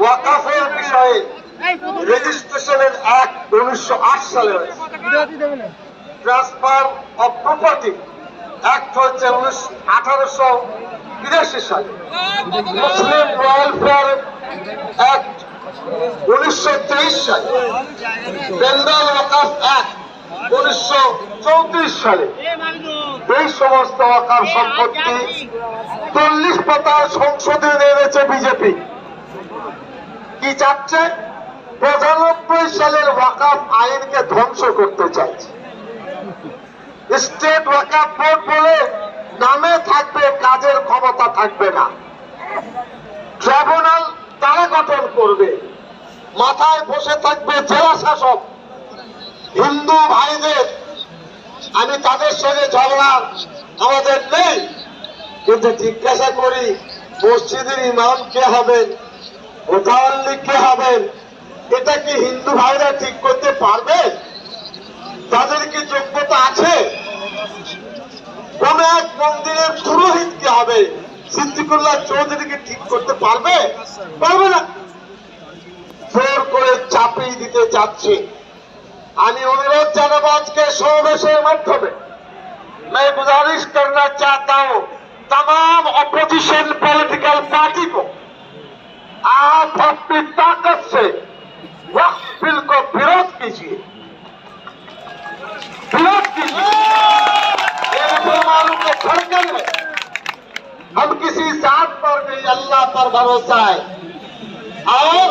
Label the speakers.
Speaker 1: ওয়াকাফের বিষয়ে রেজিস্ট্রেশনের অ্যাক্ট 1908 সালে হয়েছে। ট্রান্সফার অফ প্রপার্টি অ্যাক্ট হচ্ছে 1882 সালে। মুসলিম ওয়েলফেয়ার অ্যাক্ট 1923 সালে। বেঙ্গল ওয়াকাফ অ্যাক্ট 1934 সালে। এই সমস্ত ওয়াকাফ সম্পত্তি 40 পাতা সংসদে এনেছে বিজেপি। কি চাচ্ছে? 95 সালের ওয়াকাফ আইনকে ধ্বংস করতে চাইছে। স্টেট ওয়াকাফ বোর্ড বলে নামে থাকবে, কাজের ক্ষমতা থাকবে না। ট্রাইব্যুনাল তারা গঠন করবে, মাথায় বসে থাকবে জেলা শাসক। হিন্দু ভাইদের, আমি তাদের সঙ্গে ঝগড়া আমাদের নেই, কিন্তু জিজ্ঞাসা করি মসজিদের ইমাম কে হবেন, মোতাওয়াল্লি কে হবেন, এটা কি হিন্দু ভাইরা ঠিক করতে পারবে? তাদের কি যোগ্যতা আছে? কোন এক মন্দিরের পুরোহিত কে হবে, সিদ্দিকুল্লাহ চৌধুরীকে ঠিক করতে পারবে? পারবে না। জোর করে চাপিয়ে দিতে যাচ্ছে। আমি অনুরোধ জানাবো আজকে সমাবেশের মাধ্যমে, मैं गुजारिश करना चाहता हूं तमाम अपोजिशन पॉलिटिकल पार्टी को, आप अपनी ताकत से वक्फ बिल को विरोध कीजिए, विरोध कीजिए। ये मुसलमानों के धड़कन है। हम किसी जात पर नहीं, अल्लाह पर भरोसा है। और